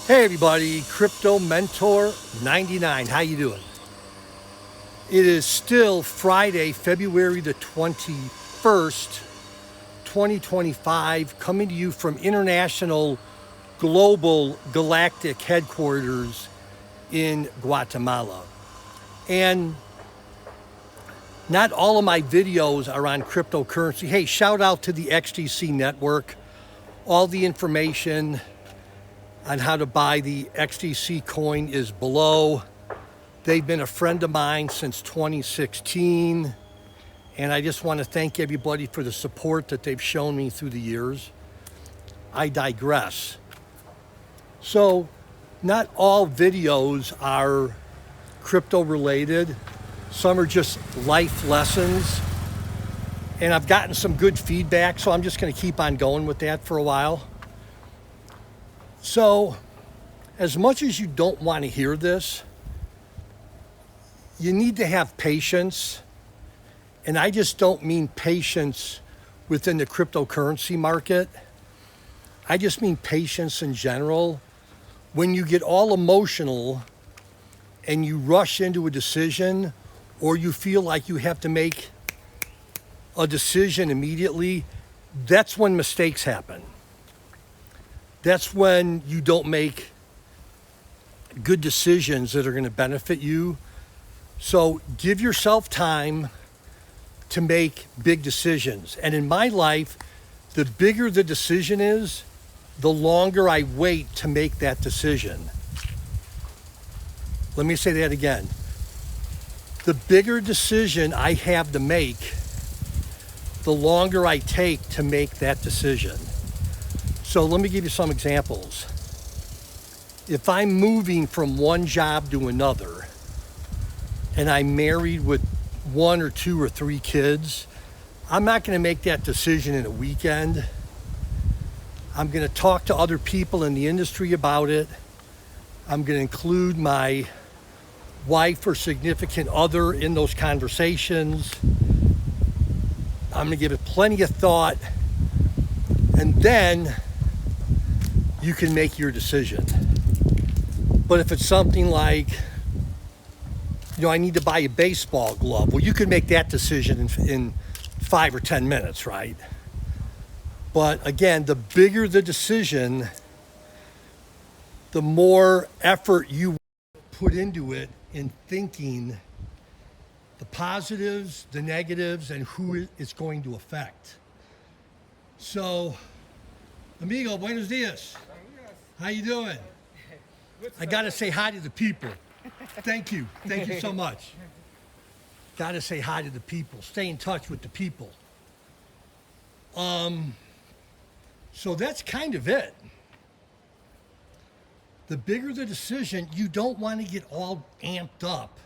Hey everybody, Crypto Mentor 99. How you doing? It is still Friday, February the 21st, 2025, coming to you from international, global, galactic headquarters in Guatemala. And not all of my videos are on cryptocurrency. Hey, shout out to the XDC Network. All the information on how to buy the XDC coin is below. They've been a friend of mine since 2016, and I just want to thank everybody for the support that they've shown me through the years. I digress. So, not all videos are crypto related. Some are just life lessons, and I've gotten some good feedback, so I'm just going to keep on going with that for a while. So, as much as you don't want to hear this, you need to have patience. And I just don't mean patience within the cryptocurrency market. I just mean patience in general. When you get all emotional and you rush into a decision, or you feel like you have to make a decision immediately, that's when mistakes happen. That's when you don't make good decisions that are going to benefit you. So give yourself time to make big decisions. And in my life, the bigger the decision is, the longer I wait to make that decision. Let me say that again. The bigger decision I have to make, the longer I take to make that decision. So let me give you some examples. If I'm moving from one job to another, and I'm married with 1 or 2 or 3 kids, I'm not going to make that decision in a weekend. I'm going to talk to other people in the industry about it. I'm going to include my wife or significant other in those conversations. I'm going to give it plenty of thought, and then you can make your decision. But if it's something like, I need to buy a baseball glove, well, you can make that decision in 5 or 10 minutes, right? But again, the bigger the decision, the more effort you put into it in thinking the positives, the negatives, and who it's going to affect. So, amigo, buenos dias. How you doing? I got to say hi to the people. Thank you. Thank you so much. Got to say hi to the people. Stay in touch with the people. So that's kind of it. The bigger the decision, you don't want to get all amped up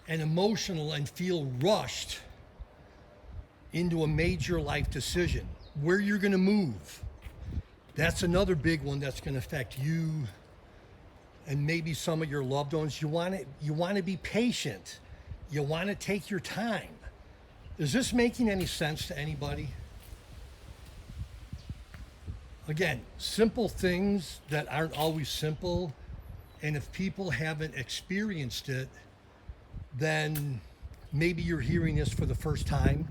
and emotional and feel rushed into a major life decision. Where you're going to move. That's another big one that's going to affect you and maybe some of your loved ones. You want to be patient. You want to take your time. Is this making any sense to anybody? Again, simple things that aren't always simple, and if people haven't experienced it, then maybe you're hearing this for the first time.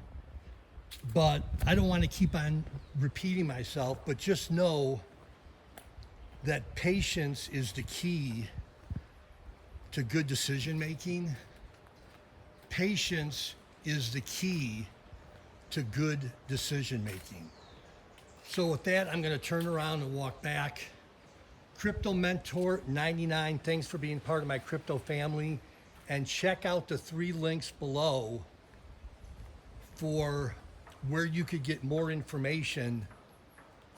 But I don't want to keep on repeating myself, but just know that patience is the key to good decision making. Patience is the key to good decision making. So with that, I'm going to turn around and walk back. Crypto Mentor 99, thanks for being part of my crypto family. And check out the 3 links below for where you could get more information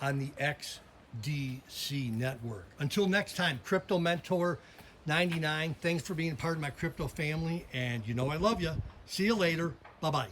on the XDC Network. Until next time, Crypto Mentor 99, thanks for being part of my crypto family, and I love you. See you later. Bye-bye.